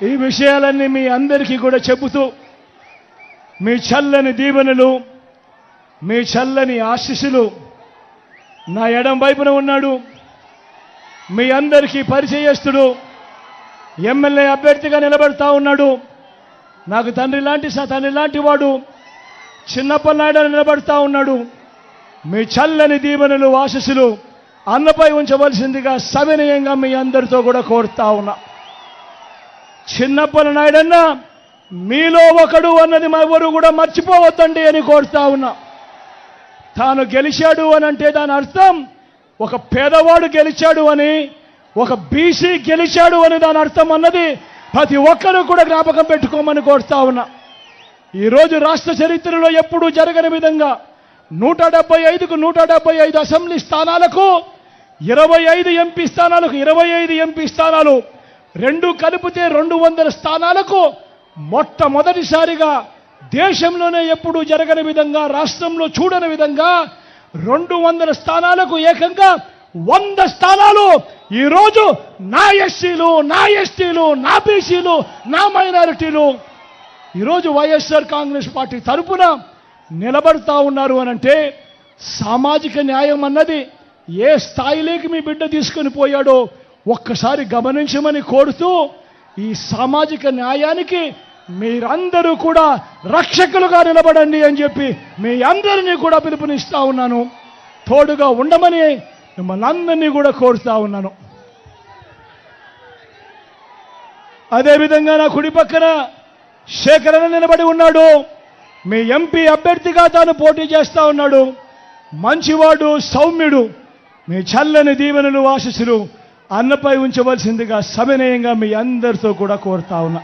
ఈ విషయాలన్నీ మీ అందరికీ కూడా చెబుతూ మీ చల్లని దీవెనలు, మీ చల్లని ఆశీస్సులు నా ఎడం వైపున ఉన్నాడు. మీ అందరికీ పరిచయస్తుడు, ఎమ్మెల్యే అభ్యర్థిగా నిలబడతా ఉన్నాడు. నాకు తండ్రి లాంటి వాడు చిన్నప్పనాయుడు నిలబడతా ఉన్నాడు. మీ చల్లని దీవెనలు, ఆశీస్సులు అన్నపై ఉంచవలసిందిగా సవినయంగా మీ అందరితో కూడా కోరుతా ఉన్నా. చిన్నప్పనాయుడన్నా మీలో ఒకడు అన్నది ఎవరు కూడా మర్చిపోవద్దండి అని కోరుతా ఉన్నా. తాను గెలిచాడు అని అంటే దాని అర్థం ఒక పేదవాడు గెలిచాడు అని, ఒక బీసీ గెలిచాడు అని దాని అర్థం అన్నది ప్రతి ఒక్కరూ కూడా జ్ఞాపకం పెట్టుకోమని కోరుతా ఉన్నా. ఈరోజు రాష్ట్ర చరిత్రలో ఎప్పుడూ జరగని విధంగా 175కు 175 అసెంబ్లీ స్థానాలకు 25 ఎంపీ స్థానాలకు 25 ఎంపీ స్థానాలు, రెండు కలిపితే 200 స్థానాలకు మొట్టమొదటిసారిగా దేశంలోనే ఎప్పుడూ జరగని విధంగా, రాష్ట్రంలో చూడని విధంగా 200 స్థానాలకు ఏకంగా 100 స్థానాలు ఈరోజు నా ఎస్సీలు, నా ఎస్టీలు, నా బీసీలు, నా మైనారిటీలు ఈరోజు వైఎస్ఆర్ కాంగ్రెస్ పార్టీ తరఫున నిలబడతా ఉన్నారు అనంటే సామాజిక న్యాయం అన్నది ఏ స్థాయిలోకి మీ బిడ్డ తీసుకొని పోయాడో ఒక్కసారి గమనించమని కోరుతూ, ఈ సామాజిక న్యాయానికి మీరందరూ కూడా రక్షకులుగా నిలబడండి అని చెప్పి మీ అందరినీ కూడా పిలుపునిస్తా ఉన్నాను. తోడుగా ఉండమని మిమ్మల్ని అందరినీ కూడా కోరుతా ఉన్నాను. అదేవిధంగా నా కుడి పక్కన శేఖరణ నిలబడి ఉన్నాడు. మీ ఎంపీ అభ్యర్థిగా తాను పోటీ చేస్తా ఉన్నాడు. మంచివాడు, సౌమ్యుడు. మీ చల్లని దీవెనలు, ఆశీస్సులు అన్నపై ఉంచవలసిందిగా సవినయంగా మీ అందరితో కూడా కోరుతా ఉన్నా.